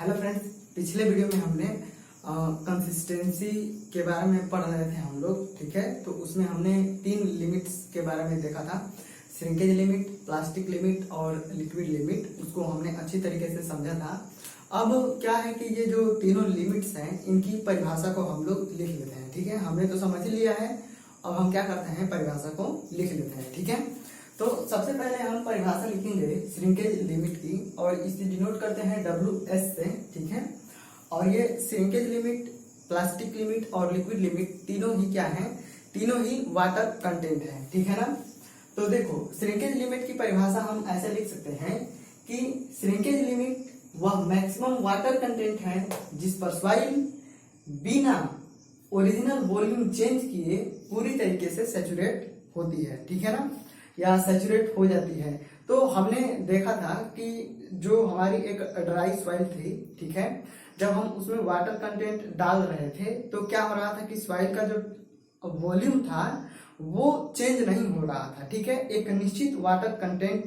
Hello friends, पिछले video में हमने कंसिस्टेंसी के बारे में पढ़ रहे थे हम लोग। ठीक है, तो उसमें हमने 3 लिमिट्स के बारे में देखा था। श्रिंकेज लिमिट, प्लास्टिक लिमिट और लिक्विड लिमिट। उसको हमने अच्छी तरीके से समझा था। अब क्या है कि ये जो तीनों लिमिट्स हैं, इनकी परिभाषा को हम लोग लिख लेते हैं। ठीक है, हमने तो समझ लिया है, अब हम क्या करते हैं, परिभाषा को लिख लेते हैं। ठीक है, तो सबसे पहले हम परिभाषा लिखेंगे श्रिंकेज लिमिट की, और इसे डिनोट करते हैं WS से। ठीक है, और ये श्रिंकेज लिमिट, प्लास्टिक लिमिट और लिक्विड लिमिट तीनों ही क्या है, तीनों ही वाटर कंटेंट है। ठीक है ना। तो देखो, श्रिंकेज लिमिट की परिभाषा हम ऐसे लिख सकते हैं कि श्रिंकेज लिमिट वह मैक्सिमम वाटर कंटेंट है जिस पर सॉइल बिना ओरिजिनल वॉल्यूम चेंज किए पूरी तरीके से सैचुरेट होती है। ठीक है ना, या सैचुरेट हो जाती है। तो हमने देखा था कि जो हमारी एक ड्राई सॉइल थी, ठीक है, जब हम उसमें वाटर कंटेंट डाल रहे थे तो क्या हो रहा था कि सॉइल का जो वॉल्यूम था वो चेंज नहीं हो रहा था। ठीक है, एक निश्चित वाटर कंटेंट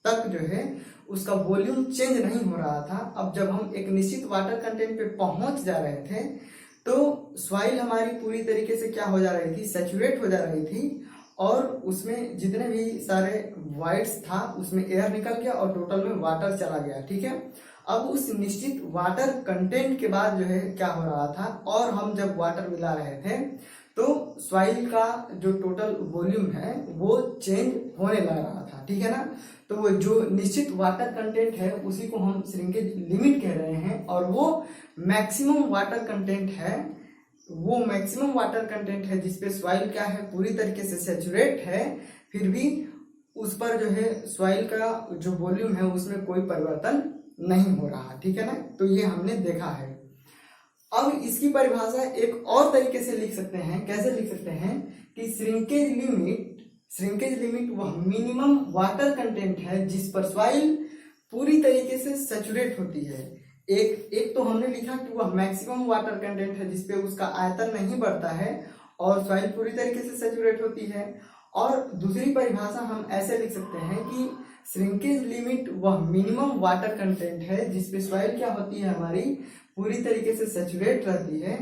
तक जो है उसका वॉल्यूम चेंज नहीं हो रहा था। अब जब हम एक निश्चित वाटर कंटेंट पे पहुंच जा रहे थे तो सॉइल हमारी पूरी तरीके से क्या हो जा रही थी, सैचुरेट हो जा रही थी, और उसमें जितने भी सारे वाइट्स था उसमें एयर निकल गया और टोटल में वाटर चला गया। ठीक है, अब उस निश्चित वाटर कंटेंट के बाद जो है क्या हो रहा था, और हम जब वाटर मिला रहे थे तो सॉइल का जो टोटल वॉल्यूम है वो चेंज होने लग रहा था। ठीक है ना, तो वो जो निश्चित वाटर कंटेंट है उसी को हम श्रिंकेज लिमिट कह रहे हैं, और वो मैक्सिमम वाटर कंटेंट है। वो मैक्सिमम वाटर कंटेंट है जिसपे सॉइल क्या है, पूरी तरीके से सैचुरेट है, फिर भी उस पर जो है सॉइल का जो वॉल्यूम है उसमें कोई परिवर्तन नहीं हो रहा। ठीक है ना, तो ये हमने देखा है। अब इसकी परिभाषा एक और तरीके से लिख सकते हैं। कैसे लिख सकते हैं कि श्रिंकेज लिमिट वह मिनिमम वाटर कंटेंट है जिस पर सॉइल पूरी तरीके से सैचुरेट होती है। एक तो हमने लिखा कि वह मैक्सिमम वाटर कंटेंट है जिसपे उसका आयतन नहीं बढ़ता है और सॉइल पूरी तरीके से सैचुरेट होती है। और दूसरी परिभाषा हम ऐसे लिख सकते हैं कि श्रिंकेज लिमिट वह मिनिमम वाटर कंटेंट है जिसपे सॉइल क्या होती है, हमारी पूरी तरीके से सैचुरेट रहती है,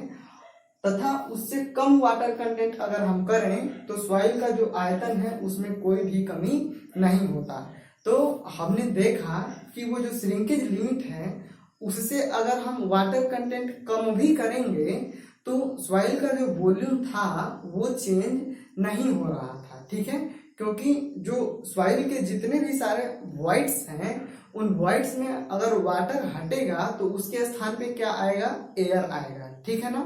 तथा उससे कम वाटर कंटेंट अगर हम करें तो सॉइल का जो आयतन है उसमें कोई भी कमी नहीं होता। तो हमने देखा कि वो जो श्रिंकेज लिमिट है उससे अगर हम वाटर कंटेंट कम भी करेंगे तो सॉइल का जो वॉल्यूम था वो चेंज नहीं हो रहा था। ठीक है, क्योंकि जो सॉइल के जितने भी सारे वॉइड्स हैं उन वॉइड्स में अगर वाटर हटेगा तो उसके स्थान पे क्या आएगा, एयर आएगा। ठीक है ना,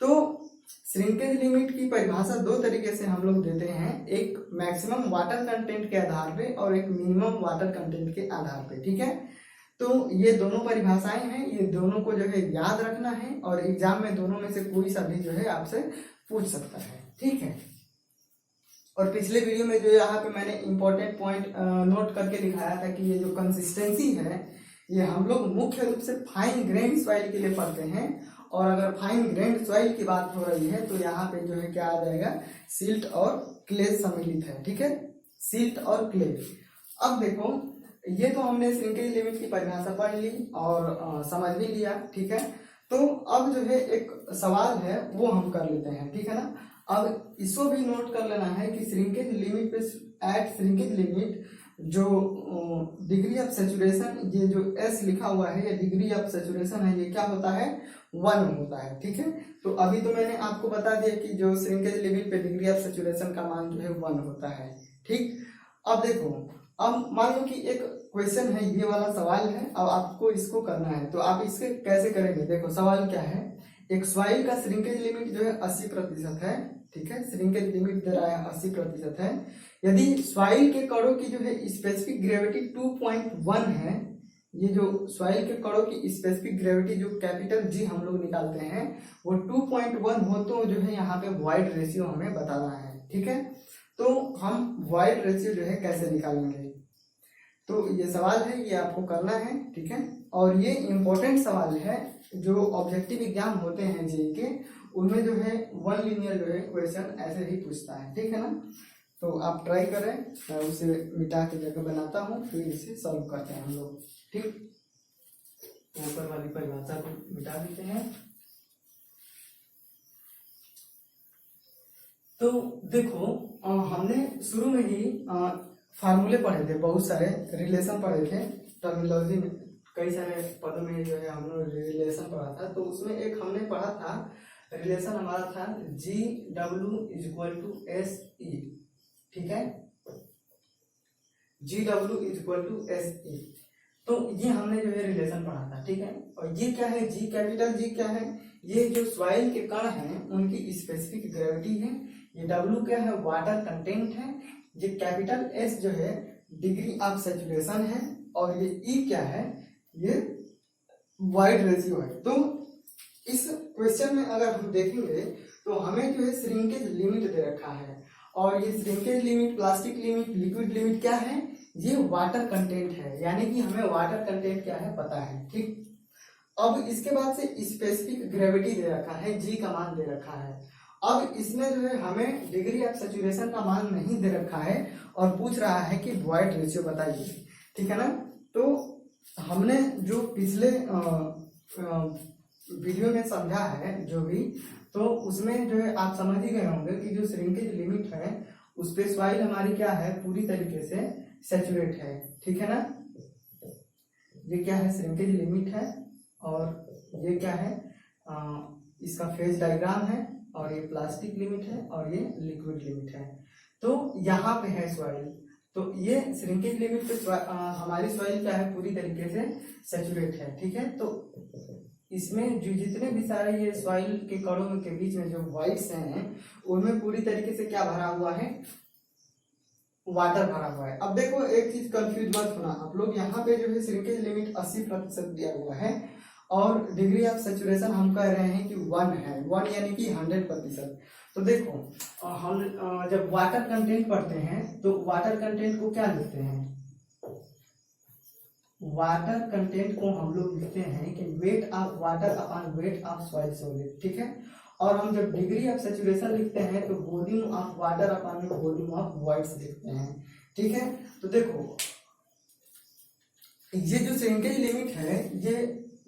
तो श्रिंकेज लिमिट की परिभाषा 2 तरीके से हम लोग देते हैं, एक मैक्सिमम वाटर कंटेंट के आधार पे और एक मिनिमम वाटर कंटेंट के आधार पे। ठीक है, तो ये दोनों परिभाषाएं हैं, ये दोनों को जो है याद रखना है, और एग्जाम में दोनों में से कोई सा भी जो है आपसे पूछ सकता है। ठीक है, और पिछले वीडियो में जो यहाँ पे मैंने इंपॉर्टेंट पॉइंट नोट करके दिखाया था कि ये जो कंसिस्टेंसी है ये हम लोग मुख्य रूप से फाइन ग्रेन सॉइल के लिए पढ़ते हैं, और अगर फाइन ग्रेन सॉइल की बात हो रही है तो यहाँ पे जो है क्या आ जाएगा, सिल्ट और क्ले सम्मिलित है। ठीक है, सिल्ट और क्ले। अब देखो, ये तो हमने श्रिंकेज लिमिट की परिभाषा पढ़ ली और समझ भी लिया। ठीक है, तो अब जो है एक सवाल है वो हम कर लेते हैं। ठीक है ना, अब इसको भी नोट कर लेना है कि श्रिंकेज लिमिट पे, एट श्रिंकेज लिमिट जो डिग्री ऑफ सैचुरेशन, ये जो S लिखा हुआ है ये डिग्री ऑफ सैचुरेशन है, ये क्या होता है, 1 होता है। ठीक है, तो अभी तो मैंने आपको बता दिया कि जो श्रिंकेज लिमिट पे डिग्री ऑफ सैचुरेशन का मान जो है 1 होता है। ठीक, अब देखो, अब मान लो कि एक क्वेश्चन है, ये वाला सवाल है, अब आपको इसको करना है, तो आप इसके कैसे करेंगे। देखो सवाल क्या है, एक सॉइल का श्रिंकेज लिमिट जो है 80% है। ठीक है, श्रिंकेज लिमिट दे रहा है 80% है। यदि सॉइल के कणों की जो है स्पेसिफिक ग्रेविटी 2.1 है, ये जो सॉइल के कणों की स्पेसिफिक ग्रेविटी जो कैपिटल G हम लोग निकालते हैं वो 2.1 हो, तो जो है यहाँ पे वॉइड रेशियो हमें बताना है। ठीक है, तो हम वॉइड रेशियो जो है कैसे निकालेंगे, तो ये सवाल है, ये आपको करना है। ठीक है, और ये इंपॉर्टेंट सवाल है, जो ऑब्जेक्टिव एग्जाम होते हैं जेईई के, उनमें जो है 1 लीनियर जो है क्वेश्चन ऐसे ही पूछता है। ठीक है ना, तो आप ट्राई करें, मैं उसे मिटा के जगह बनाता हूँ, फिर इसे सॉल्व करते हैं हम लोग। ठीक। ऊपर वाली परिभाषा को मिटा देते हैं। तो देखो हमने शुरू में ही फार्मूले पढ़े थे, बहुत सारे रिलेशन पढ़े थे, टर्मिनोलॉजी में कई सारे पदों में जो है हमने रिलेशन पढ़ा था। तो उसमें एक हमने पढ़ा था रिलेशन, हमारा था GW इक्वल टू SE, ठीक है, GW इक्वल टू SE। तो ये हमने जो है रिलेशन पढ़ा था, ठीक है। और ये क्या है, G कैपिटल G क्या है, ये जो सॉइल के कण हैं उनकी स्पेसिफिक ग्रेविटी है। ये W क्या है, वाटर कंटेंट है। ये कैपिटल S जो है डिग्री ऑफ सैचुरेशन है। और ये E क्या है, ये वाइड रेशियो है। तो इस क्वेश्चन में अगर हम देखेंगे तो हमें जो है श्रिंकेज लिमिट दे रखा है, और ये shrinkage limit, plastic limit, liquid limit क्या है, ये वाटर कंटेंट है, यानी कि हमें वाटर कंटेंट क्या है पता है, ठीक। अब इसके बाद से स्पेसिफिक ग्रेविटी दे रखा है, G का मान दे रखा है। अब इसमें जो है हमें डिग्री ऑफ सैचुरेशन का मान नहीं दे रखा है और पूछ रहा है कि वॉइड रेशियो बताइए, ठीक है ना। तो हमने जो पिछले वीडियो में समझा है जो भी, तो उसमें जो है आप समझ ही गए होंगे कि जो श्रिंकेज लिमिट है उस पे सॉइल हमारी क्या है, पूरी तरीके से सैचुरेट है, ठीक है ना। ये क्या है, श्रिंकेज लिमिट है, और ये क्या है, इसका फेज डायग्राम है, और ये प्लास्टिक लिमिट है, और ये लिक्विड लिमिट है। तो यहाँ पे है सॉइल, तो ये श्रिंकेज लिमिट पे हमारी सॉइल क्या है, पूरी तरीके से सैचुरेट है, ठीक है। तो इसमें जो जितने भी सारे ये सॉइल के कणों के बीच में जो वाइट्स हैं उनमें पूरी तरीके से क्या भरा हुआ है, वाटर भरा हुआ है। अब देखो एक चीज कंफ्यूज मत होना आप लोग, यहाँ पे जो है श्रिंकेज लिमिट 80% दिया हुआ है, और डिग्री ऑफ सैचुरेशन हम कह रहे हैं कि 1 है, 1 यानी कि 100%। तो देखो हम जब वाटर कंटेंट पढ़ते हैं तो वाटर कंटेंट को क्या लिखते हैं, वाटर कंटेंट को हम लोग लिखते हैं कि weight of water upon weight of soil solid, ठीक है। और हम जब डिग्री ऑफ सैचुरेशन लिखते हैं तो volume of water upon volume of voids लिखते हैं, ठीक है। तो देखो ये जो श्रिंकेज लिमिट है ये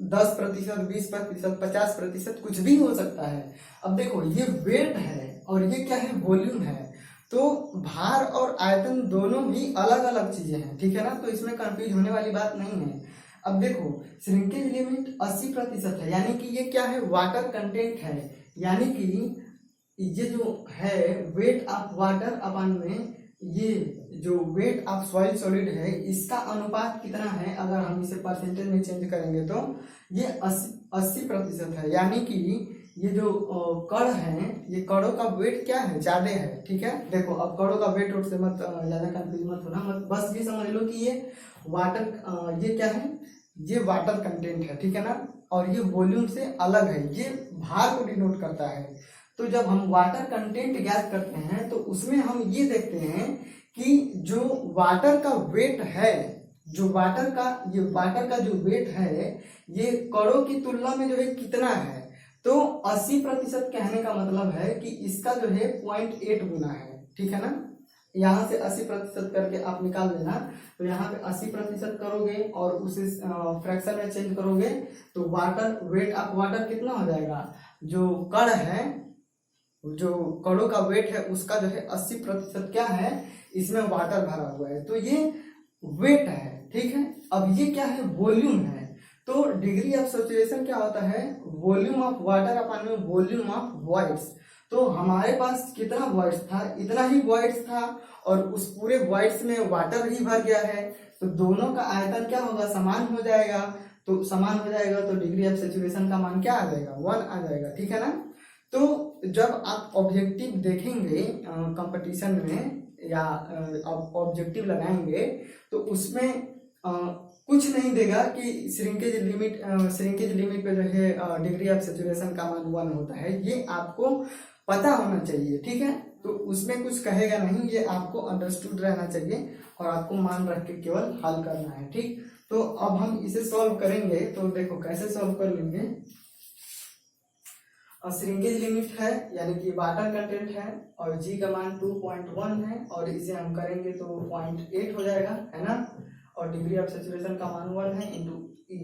10%, 20%, 50% कुछ भी हो सकता है। अब देखो ये वेट है और ये क्या है, वॉल्यूम है। तो भार और आयतन दोनों भी अलग अलग चीजें हैं, ठीक है ना। तो इसमें कंफ्यूज होने वाली बात नहीं है। अब देखो श्रिंकेज लिमिट 80% है, यानी कि ये क्या है, वाटर कंटेंट है, यानी कि ये जो है वेट ऑफ वाटर अपन में ये जो वेट ऑफ सॉइल सॉलिड है इसका अनुपात कितना है, अगर हम इसे परसेंटेज में चेंज करेंगे तो ये 80% है। यानी कि ये जो कण है, ये कणों का वेट क्या है, ज्यादा है, ठीक है। देखो अब कणों का वेट से मत ज्यादा कंफ्यूज मत होना, मत बस ये समझ लो कि ये वाटर, ये क्या है, ये वाटर कंटेंट है, ठीक है ना। और ये वॉल्यूम से अलग है, ये भार को डिनोट करता है। तो जब हम वाटर कंटेंट ज्ञात करते हैं तो उसमें हम ये देखते हैं कि जो वाटर का वेट है, जो वाटर का जो वेट है ये कणों की तुलना में जो है कितना है। तो 80% कहने का मतलब है कि इसका जो है 0.8 गुना है, ठीक है ना। यहाँ से 80% करके आप निकाल लेना, तो यहाँ पे 80% करोगे और उसे फ्रैक्शन में चेंज करोगे तो वाटर वेट ऑफ वाटर कितना हो जाएगा, जो कण है, जो कणों का वेट है उसका जो है 80% क्या है, इसमें वाटर भरा हुआ है, तो ये वेट है, ठीक है। अब ये क्या है, वॉल्यूम है। तो डिग्री ऑफ सैचुरेशन क्या होता है, volume of water upon volume of voids. तो हमारे पास कितना वॉइड्स था, इतना ही वॉइड्स था, और उस पूरे वॉइड्स में वाटर ही भर गया है, तो दोनों का आयतन क्या होगा, समान हो जाएगा। तो समान हो जाएगा तो डिग्री ऑफ सैचुरेशन का मान क्या आ जाएगा, 1 आ जाएगा, ठीक है ना। तो जब आप ऑब्जेक्टिव देखेंगे कंपटीशन में या ऑब्जेक्टिव लगाएंगे तो उसमें कुछ नहीं देगा कि श्रिंकेज लिमिट पे जो है डिग्री ऑफ सैचुरेशन का मान 1 होता है, ये आपको पता होना चाहिए, ठीक है। तो उसमें कुछ कहेगा नहीं, ये आपको अंडरस्टूड रहना चाहिए और आपको मान रख के केवल हल करना है, ठीक। तो अब हम इसे सॉल्व करेंगे, तो देखो कैसे सॉल्व कर लेंगे। श्रिंकेज लिमिट है यानी कि वाटर कंटेंट है और G का मान 2.1 है, और इसे हम करेंगे तो 0.8 हो जाएगा, है ना। और डिग्री ऑफ सैचुरेशन का मान 1 है इंटू ई।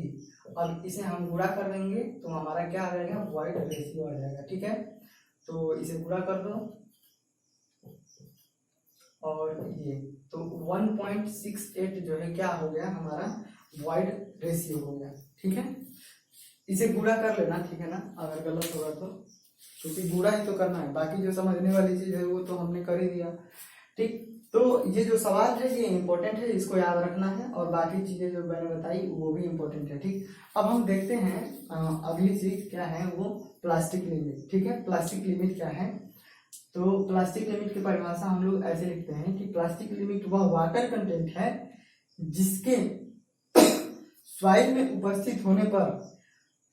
अब इसे हम गुणा कर देंगे तो हमारा क्या आ जाएगा, वॉइड रेशियो आ जाएगा। ठीक है, तो इसे गुणा कर दो और ये तो 1.68 जो है क्या हो गया हमारा, वॉइड रेशियो हो गया। ठीक है, इसे गुणा कर लेना, ठीक है ना, अगर गलत होगा तो, क्योंकि गुणा ही तो करना है, बाकी जो समझने वाली चीज है वो तो हमने कर ही दिया। ठीक, तो ये जो सवाल है ये इम्पोर्टेंट है, इसको याद रखना है, और बाकी चीजें जो मैंने बताई वो भी इम्पोर्टेंट है। ठीक, अब हम देखते हैं अगली चीज क्या है, वो प्लास्टिक लिमिट। ठीक है, प्लास्टिक लिमिट क्या है, तो प्लास्टिक लिमिट की परिभाषा हम लोग ऐसे लिखते हैं कि प्लास्टिक लिमिट वह वाटर कंटेंट है जिसके सॉइल में उपस्थित होने पर,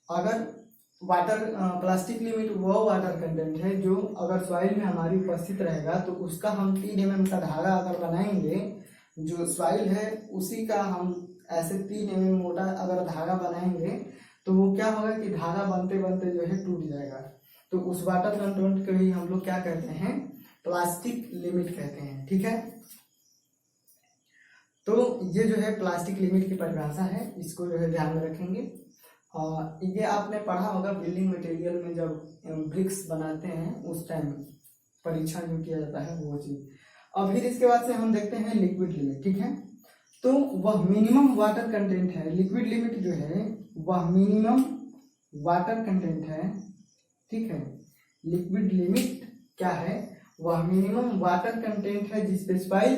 अगर वाटर प्लास्टिक लिमिट वो वाटर कंटेंट है जो अगर सॉइल में हमारी उपस्थित रहेगा तो उसका हम 3 mm का धागा अगर बनाएंगे, जो सॉइल है उसी का हम ऐसे 3 mm मोटा अगर धागा बनाएंगे तो वो क्या होगा कि धागा बनते बनते जो है टूट जाएगा। तो उस वाटर कंटेंट को ही हम लोग क्या कहते हैं, प्लास्टिक लिमिट कहते हैं। ठीक है, तो ये जो है प्लास्टिक लिमिट की परिभाषा है, इसको जो है ध्यान में रखेंगे। ये आपने पढ़ा होगा बिल्डिंग मटेरियल में, जब ब्रिक्स बनाते हैं उस टाइम परीक्षण जो किया जाता है वो चीज। अब फिर इसके बाद से हम देखते हैं लिक्विड लिमिट। ठीक है, तो वह मिनिमम वाटर कंटेंट है, लिक्विड लिमिट जो है वह मिनिमम वाटर कंटेंट है। ठीक है, लिक्विड लिमिट क्या है, वह मिनिमम वाटर कंटेंट है जिसपे सॉइल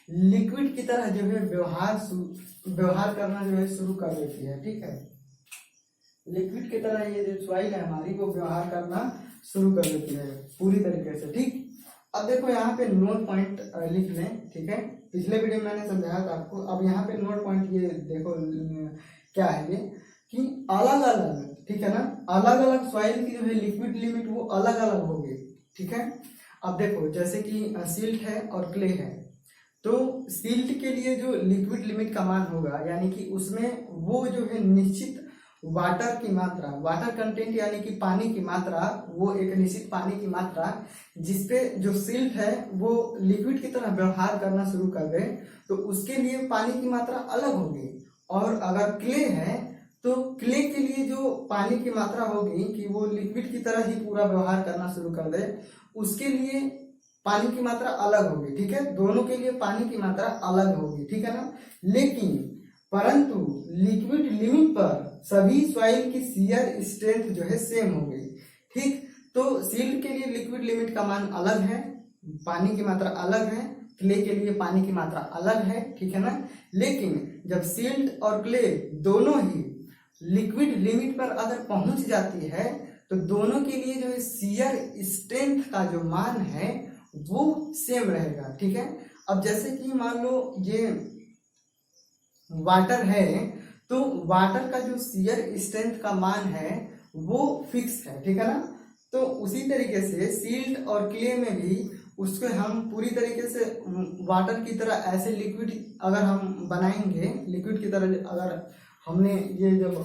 लिक्विड की तरह जो है व्यवहार करना जो है शुरू कर देती है। ठीक है, लिक्विड की तरह ये जो सॉइल है हमारी वो व्यवहार करना शुरू कर देती है पूरी तरीके से। ठीक, अब देखो यहाँ पे नोट पॉइंट लिख लें। ठीक है, पिछले वीडियो में मैंने समझाया था आपको, अब यहाँ पे नोट पॉइंट ये देखो क्या है ये, कि अलग अलग, ठीक है ना, अलग अलग सॉइल की जो है लिक्विड लिमिट वो अलग अलग होगी। ठीक है, अब देखो जैसे कि सिल्ट है और क्ले है, तो सिल्ट के लिए जो लिक्विड लिमिट का मान होगा, यानी कि उसमें वो जो है निश्चित वाटर की मात्रा, वाटर कंटेंट यानी कि पानी की मात्रा, वो एक निश्चित पानी की मात्रा जिसपे जो सिल्ट है वो लिक्विड की तरह व्यवहार करना शुरू कर दे तो उसके लिए पानी की मात्रा अलग होगी। और अगर क्ले है तो क्ले के लिए जो पानी की मात्रा होगी कि वो लिक्विड की तरह ही पूरा व्यवहार करना शुरू कर दे, उसके लिए पानी की मात्रा अलग होगी। ठीक है, दोनों के लिए पानी की मात्रा अलग होगी। ठीक है ना, लेकिन परंतु लिक्विड लिमिट पर सभी सॉइल की शियर स्ट्रेंथ जो है सेम होगी। ठीक, तो सिल्ट के लिए लिक्विड लिमिट का मान अलग है, पानी की मात्रा अलग है, क्ले के लिए पानी की मात्रा अलग है। ठीक है ना, लेकिन जब सिल्ट और क्ले दोनों ही लिक्विड लिमिट पर अगर पहुंच जाती है तो दोनों के लिए जो है शियर स्ट्रेंथ का जो मान है वो सेम रहेगा। ठीक है, अब जैसे कि मान लो ये वाटर है तो वाटर का जो शियर स्ट्रेंथ का मान है वो फिक्स है। ठीक है ना, तो उसी तरीके से सिल्ट और क्ले में भी उसको हम पूरी तरीके से वाटर की तरह ऐसे लिक्विड अगर हम बनाएंगे, लिक्विड की तरह अगर हमने ये जब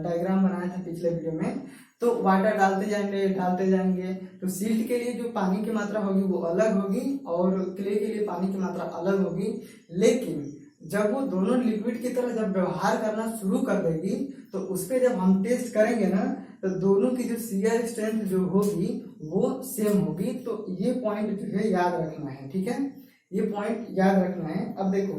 डायग्राम बनाया था पिछले वीडियो में, तो वाटर डालते जाएंगे तो सिल्ट के लिए जो पानी की मात्रा होगी वो अलग होगी और क्ले के लिए पानी की मात्रा अलग होगी। लेकिन जब वो दोनों लिक्विड की तरह जब व्यवहार करना शुरू कर देगी तो उस पर जब हम टेस्ट करेंगे ना तो दोनों की जो शियर स्ट्रेंथ जो होगी वो सेम होगी। तो ये पॉइंट जो है याद रखना है। ठीक है, ये पॉइंट याद रखना है। अब देखो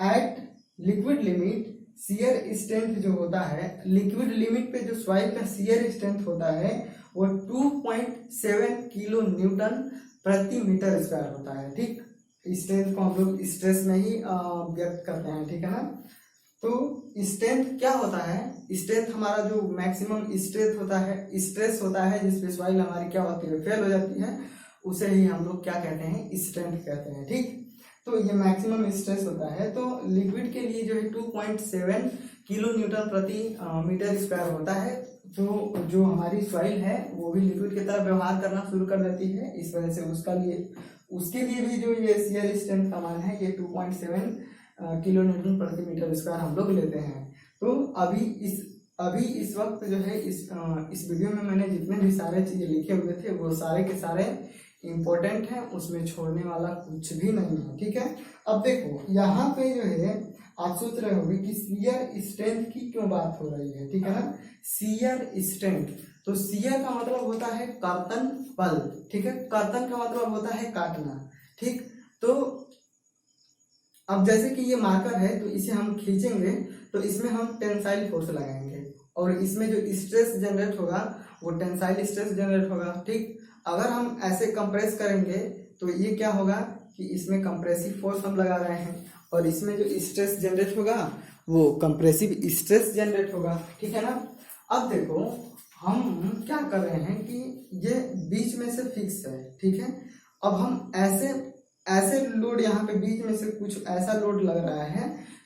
at liquid limit shear strength जो होता है, लिक्विड लिमिट पे जो सॉइल का शियर स्ट्रेंथ होता है वो 2.7 किलो न्यूटन प्रति मीटर स्क्वायर होता है। ठीक, स्ट्रेंथ को हम लोग स्ट्रेस में ही व्यक्त करते हैं। ठीक है ना, तो स्ट्रेंथ क्या होता है, स्ट्रेंथ हमारा जो मैक्सिमम स्ट्रेस होता है जिसपे सॉइल हमारी क्या होती है, फेल हो जाती है, उसे ही हम लोग क्या कहते हैं, स्ट्रेंथ कहते हैं। ठीक, तो ये मैक्सिमम स्ट्रेस होता है। तो लिक्विड के लिए जो है 2.7 किलो न्यूटन प्रति मीटर स्क्वायर होता है। तो जो हमारी सॉइल है वो भी लिक्विड की तरह व्यवहार करना शुरू कर देती है, इस वजह से उसके लिए भी जो ये शियर स्ट्रेंथ का मान है ये 2.7 किलो न्यूटन प्रति मीटर स्क्वायर हम लोग लेते हैं। तो अभी इस वक्त जो है इस वीडियो में मैंने जितने भी सारे चीजें लिखे हुए थे वो सारे के सारे इम्पोर्टेंट है, उसमें छोड़ने वाला कुछ भी नहीं है। ठीक है, अब देखो यहाँ पे जो है आप सोच रहे होंगे कि शियर स्ट्रेंथ की क्यों बात हो रही है, ठीक है ना। शियर स्ट्रेंथ, तो शियर का मतलब होता है कर्तन बल, ठीक है। कर्तन का मतलब होता है काटना, ठीक। तो अब जैसे कि ये मार्कर है तो इसे हम खींचेंगे तो इसमें हम टेंसाइल फोर्स लगाएंगे और इसमें जो स्ट्रेस जनरेट होगा वो टेंसाइल स्ट्रेस जनरेट होगा, ठीक। अगर हम ऐसे कंप्रेस करेंगे तो ये क्या होगा कि इसमें कंप्रेसिव फोर्स हम लगा रहे हैं और इसमें जो स्ट्रेस जनरेट होगा वो कंप्रेसिव स्ट्रेस जनरेट होगा, ठीक है ना। अब देखो हम क्या कर रहे हैं कि ये बीच में से फिक्स है, ठीक है। अब हम ऐसे लोड यहाँ पे बीच में से कुछ ऐसा लोड लग रहा है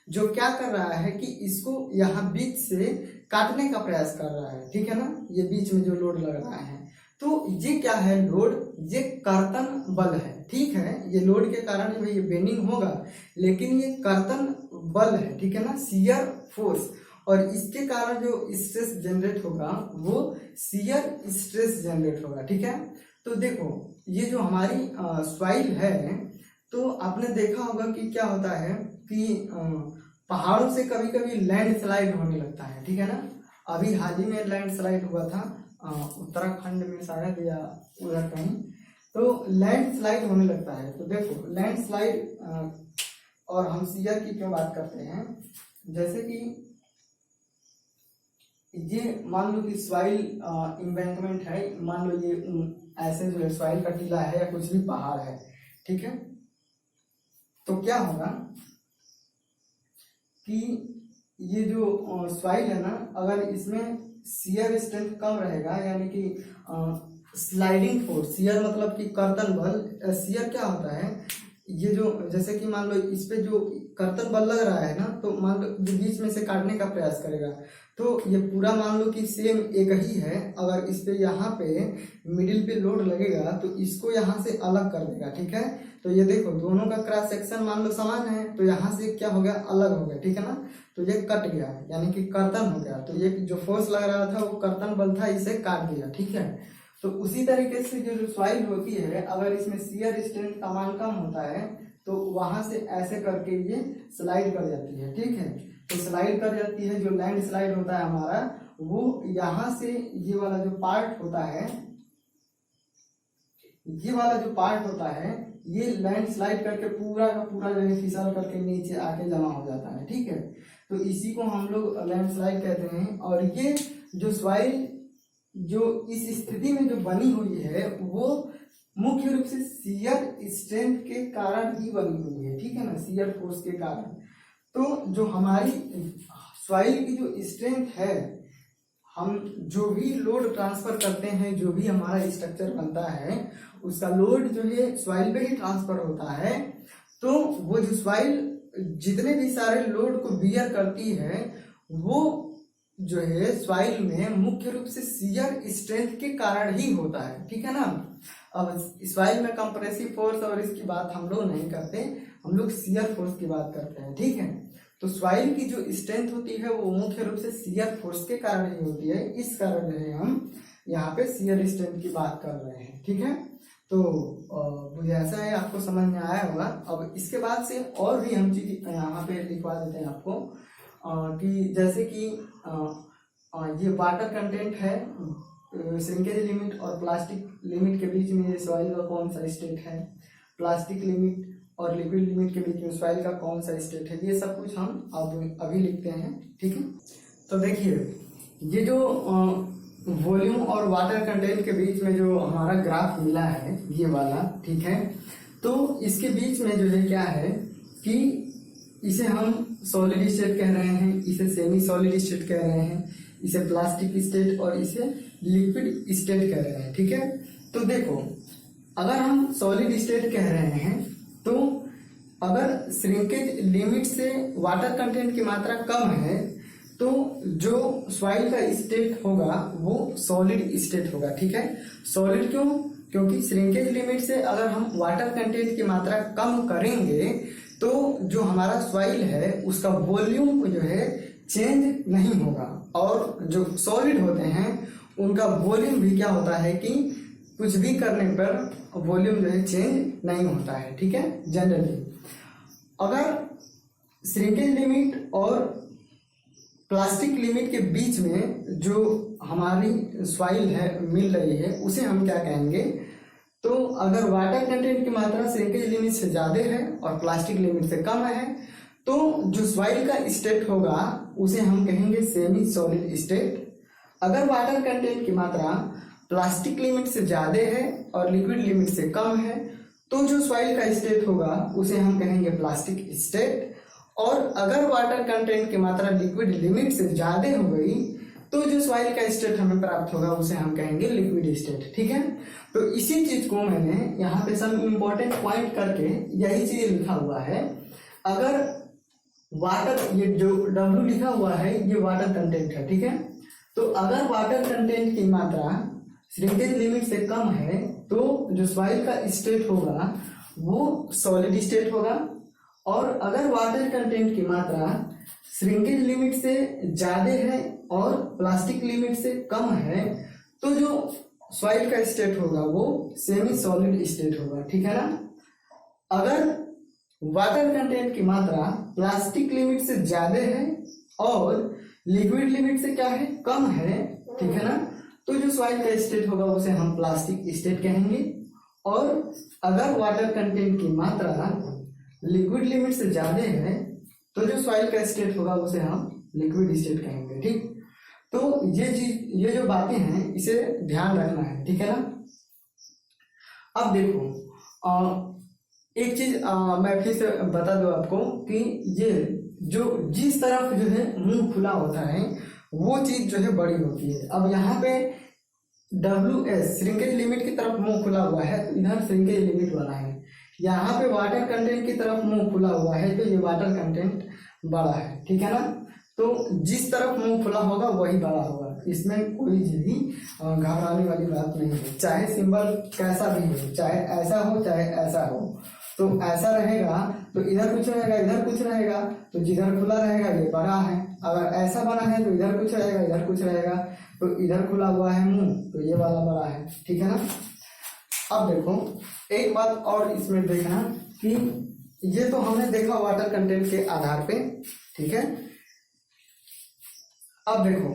जो क्या कर रहा है कि इसको यहाँ बीच से काटने का प्रयास कर रहा है, ठीक है ना। ये बीच में जो लोड लग रहा है तो ये क्या है लोड, ये कर्तन बल है, ठीक है। ये लोड के कारण जो ये बेंडिंग होगा लेकिन ये कर्तन बल है, ठीक है ना, शियर फोर्स। और इसके कारण जो स्ट्रेस जनरेट होगा वो शियर स्ट्रेस जनरेट होगा, ठीक है। तो देखो ये जो हमारी सॉइल है तो आपने देखा होगा कि क्या होता है कि पहाड़ों से कभी कभी लैंड स्लाइड होने लगता है, ठीक है ना। अभी हाल ही में लैंड स्लाइड हुआ था उत्तराखंड में शायद या उधर कहीं, तो लैंड स्लाइड होने लगता है। तो देखो लैंड स्लाइड और हम शियर की क्यों बात करते हैं, जैसे कि ये मान लो कि सॉइल इम्बैंकमेंट है, मान लो ये ऐसे जो है सॉइल का टीला है या कुछ भी पहाड़ है, ठीक है। तो क्या होगा कि ये जो सॉइल है ना, अगर इसमें शियर स्ट्रेंथ कम रहेगा यानी कि स्लाइडिंग फोर्स, शियर मतलब कि कर्तन बल, शियर क्या होता है ये जो जैसे कि मान लो इस पे जो कर्तन बल लग रहा है ना तो मान लो जो बीच में से काटने का प्रयास करेगा तो ये पूरा मान लो कि सेम एक ही है। अगर इस पे यहाँ पे मिडिल पे लोड लगेगा तो इसको यहाँ से अलग कर देगा, ठीक है। तो ये देखो दोनों का क्रॉस सेक्शन मान लो समान है तो यहाँ से क्या हो गया अलग हो गया, ठीक है ना। तो ये कट गया यानी कि कर्तन हो गया, तो ये जो फोर्स लग रहा था वो कर्तन बल था, इसे काट दिया, ठीक है। तो उसी तरीके से जो सॉइल होती है अगर इसमें शियर स्ट्रेंथ का मान कम होता है तो वहां से ऐसे करके ये स्लाइड कर जाती है, ठीक है। तो स्लाइड कर जाती है, जो लैंड स्लाइड होता है हमारा वो यहाँ से ये वाला जो पार्ट होता है, ये वाला जो पार्ट होता है ये लैंड स्लाइड करके पूरा का पूरा जो है फिसल करके नीचे आके जमा हो जाता है, ठीक है। तो इसी को हम लोग लैंड स्लाइड कहते हैं। और ये जो सॉइल जो इस स्थिति में जो बनी हुई है वो मुख्य रूप से शियर स्ट्रेंथ के कारण ही बनी हुई है, ठीक है ना, शियर फोर्स के कारण। तो जो हमारी सॉइल की जो स्ट्रेंथ है, हम जो भी लोड ट्रांसफर करते हैं, जो भी हमारा स्ट्रक्चर बनता है उसका लोड जो है सॉइल पे ही ट्रांसफर होता है। तो वो जो सॉइल जितने भी सारे लोड को बियर करती है वो जो है सॉइल में मुख्य रूप से शियर स्ट्रेंथ के कारण ही होता है, ठीक है ना। अब सॉइल में कंप्रेसिव फोर्स और इसकी बात हम लोग नहीं करते, हम लोग शियर फोर्स की बात करते हैं, ठीक है। तो सॉइल की जो स्ट्रेंथ होती है वो मुख्य रूप से शियर फोर्स के कारण ही होती है, इस कारण जो है हम यहाँ पे शियर स्ट्रेंथ की बात कर रहे हैं, ठीक है। तो मुझे ऐसा है आपको समझ में आया होगा। अब इसके बाद से और भी हम चीज यहाँ पे लिखवा देते हैं आपको कि जैसे कि ये वाटर कंटेंट है, श्रिंकेज लिमिट और प्लास्टिक लिमिट के बीच में ये सॉइल का कौन सा स्टेट है, प्लास्टिक लिमिट और लिक्विड लिमिट के बीच में सॉइल का कौन सा स्टेट है, ये सब कुछ हम अब अभी लिखते हैं, ठीक है। तो देखिए ये जो वॉल्यूम और वाटर कंटेंट के बीच में जो हमारा ग्राफ मिला है ये वाला, ठीक है। तो इसके बीच में जो है क्या है कि इसे हम सॉलिड स्टेट कह रहे हैं, इसे सेमी सॉलिड स्टेट कह रहे हैं, इसे प्लास्टिक स्टेट और इसे लिक्विड स्टेट कह रहे हैं, ठीक है। तो देखो अगर हम सॉलिड स्टेट कह रहे हैं तो अगर श्रिंकेज लिमिट से वाटर कंटेंट की मात्रा कम है तो जो सॉइल का स्टेट होगा वो सॉलिड स्टेट होगा, ठीक है। सॉलिड क्यों, क्योंकि श्रिंकेज लिमिट से अगर हम वाटर कंटेंट की मात्रा कम करेंगे तो जो हमारा सॉइल है उसका वॉल्यूम जो है चेंज नहीं होगा, और जो सॉलिड होते हैं उनका वॉल्यूम भी क्या होता है कि कुछ भी करने पर वॉल्यूम जो है चेंज नहीं होता है, ठीक है। जनरली अगर श्रिंकेज लिमिट और प्लास्टिक लिमिट के बीच में जो हमारी सॉइल है मिल रही है उसे हम क्या कहेंगे, तो अगर वाटर कंटेंट की मात्रा श्रिंकेज लिमिट से ज़्यादा है और प्लास्टिक लिमिट से कम है तो जो सॉइल का स्टेट होगा उसे हम कहेंगे सेमी सॉलिड स्टेट। अगर वाटर कंटेंट की मात्रा प्लास्टिक लिमिट से ज़्यादा है और लिक्विड लिमिट से कम है तो जो सॉइल का स्टेट होगा उसे हम कहेंगे प्लास्टिक स्टेट। और अगर वाटर कंटेंट की मात्रा लिक्विड लिमिट से ज़्यादा हो गई तो जो सॉइल का स्टेट हमें प्राप्त होगा उसे हम कहेंगे लिक्विड स्टेट। ठीक है, तो इसी चीज को मैंने यहाँ पे सब इंपॉर्टेंट पॉइंट करके यही चीज लिखा हुआ है। अगर वाटर, ये जो W लिखा हुआ है ये वाटर कंटेंट है, ठीक है, तो अगर वाटर कंटेंट की मात्रा श्रिंकेज लिमिट से कम है तो जो सॉइल का स्टेट होगा वो सॉलिड स्टेट होगा। और अगर वाटर कंटेंट की मात्रा श्रिंकेज लिमिट से ज्यादा है और प्लास्टिक लिमिट से कम है तो जो सॉइल का स्टेट होगा वो सेमी सॉलिड स्टेट होगा। ठीक है ना। अगर वाटर कंटेंट की मात्रा प्लास्टिक लिमिट से ज्यादा है और लिक्विड लिमिट से क्या है, कम है, ठीक है ना, तो जो सॉइल का स्टेट होगा उसे हम प्लास्टिक स्टेट कहेंगे। और अगर वाटर कंटेंट की मात्रा लिक्विड लिमिट से ज्यादा है तो जो सॉइल का स्टेट होगा उसे हम लिक्विड स्टेट कहेंगे। ठीक, तो ये जो बातें हैं इसे ध्यान रखना है, ठीक है ना। अब देखो एक चीज मैं फिर से बता दूं आपको कि ये जो जिस तरफ जो है मुंह खुला होता है वो चीज जो है बड़ी होती है। अब यहाँ पे WS श्रिंकेज लिमिट की तरफ मुंह खुला हुआ है तो इधर श्रिंकेज लिमिट वाला है। यहाँ पे वाटर कंटेंट की तरफ मुंह खुला हुआ है तो ये वाटर कंटेंट बड़ा है, ठीक है ना। तो जिस तरफ मुंह खुला होगा वही बड़ा होगा, इसमें कोई भी घबराने वाली बात नहीं है। चाहे सिंबल कैसा भी हो, चाहे ऐसा हो चाहे ऐसा हो, तो ऐसा रहेगा तो इधर कुछ रहेगा इधर कुछ रहेगा, तो जिधर खुला रहेगा ये बड़ा है। अगर ऐसा बना है तो इधर कुछ रहेगा इधर कुछ रहेगा, तो इधर खुला हुआ है मुंह तो ये वाला बड़ा है, ठीक है ना। अब देखो एक बात और इसमें देखना कि ये तो हमने देखा वाटर कंटेंट के आधार पे, ठीक है। अब देखो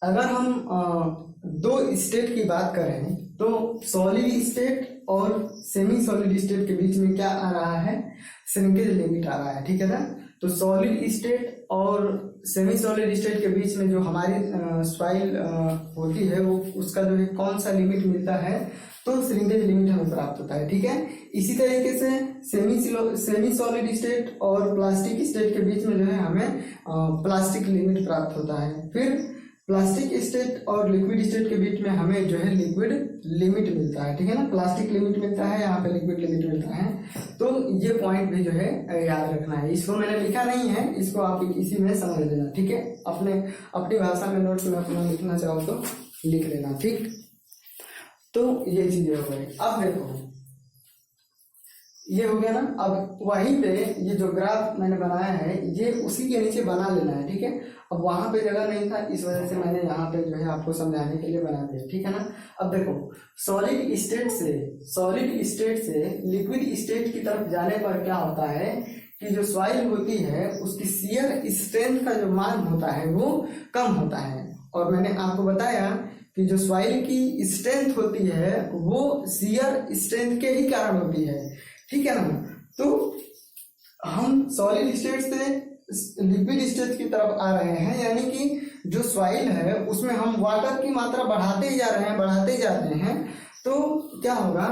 अगर हम दो स्टेट की बात करें तो सॉलिड स्टेट और सेमी सॉलिड स्टेट के बीच में क्या आ रहा है, श्रिंकेज लिमिट आ रहा है, ठीक है ना। तो सॉलिड स्टेट और सेमी सॉलिड स्टेट के बीच में जो हमारी सॉइल होती है वो उसका जो है कौन सा लिमिट मिलता है, तो श्रिंकेज लिमिट हमें प्राप्त होता है, ठीक है। इसी तरीके से सेमी सॉलिड स्टेट और प्लास्टिक स्टेट के बीच में जो है हमें प्लास्टिक लिमिट प्राप्त होता है। फिर प्लास्टिक स्टेट और लिक्विड स्टेट के बीच में हमें जो है लिक्विड लिमिट मिलता है, ठीक है ना। प्लास्टिक लिमिट मिलता है, यहाँ पे लिक्विड लिमिट मिलता है। तो ये पॉइंट भी जो है याद रखना है। इसको मैंने लिखा नहीं है, इसको आप इसी में समझ लेना, ठीक है। अपनी भाषा में नोट्स में अपना लिखना चाहो तो लिख लेना, ठीक। तो ये चीजें हो गई। अब देखो ये हो गया ना। अब वहीं पे ये जो ग्राफ मैंने बनाया है ये उसी के नीचे बना लेना है, ठीक है। अब वहां पे जगह नहीं था इस वजह से मैंने यहाँ पे जो है आपको समझाने के लिए बना दिया, ठीक है ना। अब देखो सॉलिड स्टेट से लिक्विड स्टेट की तरफ जाने पर क्या होता है कि जो सॉइल होती है उसकी शियर स्ट्रेंथ का जो मान होता है वो कम होता है। और मैंने आपको बताया कि जो सॉइल की स्ट्रेंथ होती है वो शियर स्ट्रेंथ के ही कारण होती है, ठीक है ना। तो हम सॉलिड स्टेट से लिक्विड स्टेट की तरफ आ रहे हैं, यानी कि जो सॉइल है उसमें हम वाटर की मात्रा बढ़ाते ही जा रहे हैं। तो क्या होगा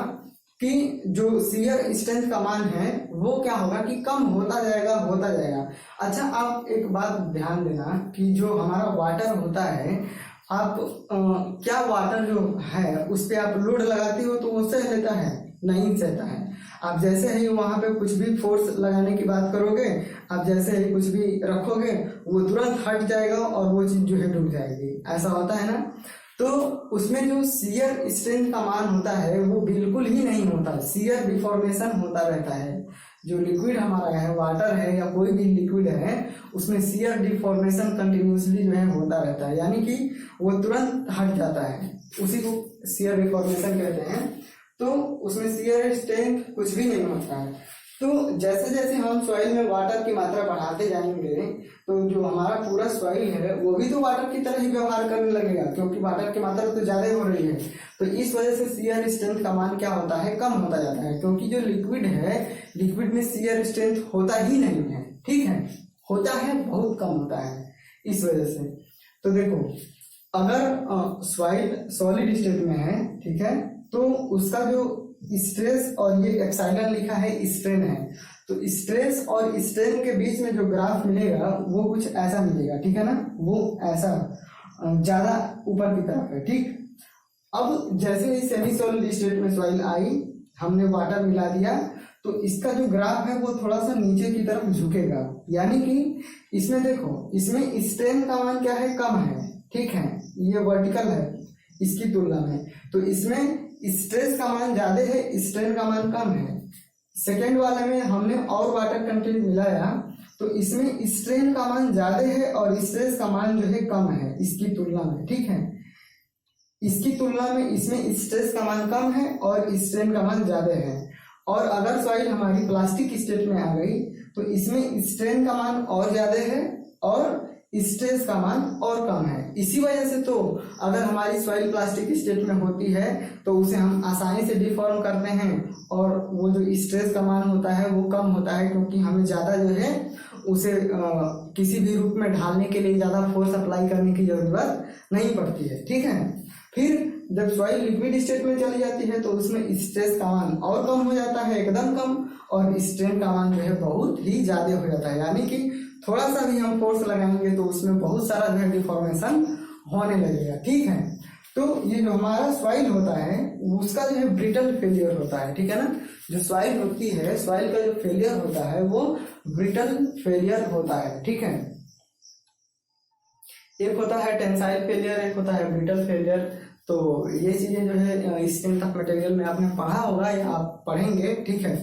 कि जो शियर स्ट्रेंथ का मान है वो क्या होगा कि कम होता जाएगा। अच्छा आप एक बात ध्यान देना कि जो हमारा वाटर होता है, आप क्या वाटर जो है उस पर आप लोड लगाते हो तो वो सह लेता है, नहीं सहता है। आप जैसे ही वहां पे कुछ भी फोर्स लगाने की बात करोगे, आप जैसे ही कुछ भी रखोगे वो तुरंत हट जाएगा और वो चीज जो है डूब जाएगी, ऐसा होता है ना। तो उसमें जो शियर स्ट्रेंथ का मान होता है वो बिल्कुल ही नहीं होता, शियर डिफॉर्मेशन होता रहता है। जो लिक्विड हमारा है, वाटर है या कोई भी लिक्विड है, उसमें शियर डिफॉर्मेशन कंटिन्यूसली जो है होता रहता है, यानी कि वो तुरंत हट जाता है, उसी को शियर डिफॉर्मेशन कहते हैं। तो उसमें शियर स्ट्रेंथ कुछ भी नहीं होता है। तो जैसे जैसे हम सॉइल में वाटर की मात्रा बढ़ाते जाएंगे तो जो हमारा पूरा सॉइल है वो भी तो वाटर की तरह ही व्यवहार करने लगेगा, क्योंकि वाटर की मात्रा तो ज्यादा हो रही है। तो इस वजह से शियर स्ट्रेंथ का मान क्या होता है, कम होता जाता है, क्योंकि जो लिक्विड है, लिक्विड में शियर स्ट्रेंथ होता ही नहीं है, ठीक है, होता है बहुत कम होता है इस वजह से। तो देखो अगर सॉइल सॉलिड स्टेट में है, ठीक है, तो उसका जो स्ट्रेस और ये एप्सिलॉन लिखा है स्ट्रेन है, तो स्ट्रेस और स्ट्रेन के बीच में जो ग्राफ मिलेगा वो कुछ ऐसा मिलेगा, ठीक है ना, वो ऐसा ज्यादा ऊपर की तरफ है, ठीक। अब जैसे ही सेमी सॉलिड स्टेट में सॉइल आई, हमने वाटर मिला दिया, तो इसका जो ग्राफ है वो थोड़ा सा नीचे की तरफ झुकेगा, यानी कि इसमें देखो, इसमें स्ट्रेन का मान क्या है, कम है, ठीक है, ये वर्टिकल है इसकी तुलना में, तो इसमें स्ट्रेस का मान ज्यादा है, स्ट्रेन का मान कम है। सेकेंड वाले में हमने और वाटर कंटेंट मिलाया, तो इसमें स्ट्रेन का मान ज्यादा है और स्ट्रेस का मान जो है कम है इसकी तुलना में, ठीक है, इसकी तुलना में इसमें स्ट्रेस का मान कम है और स्ट्रेन का मान ज्यादा है। और अगर सॉइल हमारी प्लास्टिक स्टेट में आ गई तो इसमें स्ट्रेन का मान और ज्यादा है और स्ट्रेस का मान और कम है। इसी वजह से तो अगर हमारी सॉइल प्लास्टिक स्टेट में होती है तो उसे हम आसानी से डिफॉर्म करते हैं और वो जो स्ट्रेस का मान होता है वो कम होता है, क्योंकि हमें ज्यादा जो है उसे किसी भी रूप में ढालने के लिए ज्यादा फोर्स अप्लाई करने की जरूरत नहीं पड़ती है, ठीक है। फिर जब सॉइल लिक्विड स्टेट में चली जाती है तो उसमें स्ट्रेस का मान और कम हो जाता है, एकदम कम, और स्ट्रेन का मान जो है बहुत ही ज्यादा हो जाता है, यानी कि थोड़ा सा भी हम फोर्स लगाएंगे तो उसमें बहुत सारा जो है डिफॉर्मेशन होने लगेगा, ठीक है। तो ये जो हमारा सॉइल होता है उसका जो है ब्रिटल फेलियर होता है, ठीक है ना, जो सॉइल होती है, सॉइल का जो फेलियर होता है वो ब्रिटल फेलियर होता है, ठीक है। एक होता है टेंसाइल फेलियर, एक होता है ब्रिटल फेलियर। तो ये चीजें जो है स्ट्रेंथ ऑफ मटेरियल में आपने पढ़ा होगा या आप पढ़ेंगे, ठीक है।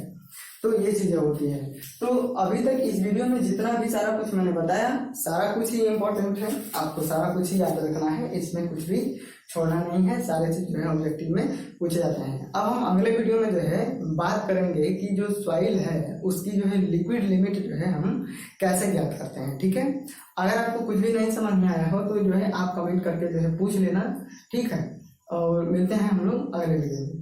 तो ये चीजें होती है। तो अभी तक इस वीडियो में जितना भी सारा कुछ मैंने बताया, सारा कुछ ही इम्पोर्टेंट है, आपको सारा कुछ ही याद रखना है, इसमें कुछ भी छोड़ना नहीं है, सारे चीज जो है ऑब्जेक्टिव में पूछे जाते हैं। अब हम अगले वीडियो में जो है बात करेंगे कि जो सॉइल है उसकी जो है लिक्विड लिमिट जो है हम कैसे ज्ञात करते हैं, ठीक है। अगर आपको कुछ भी नहीं समझ में आया हो तो जो है आप कमेंट करके जो है पूछ लेना, ठीक है। और मिलते हैं हम लोग अगले वीडियो में।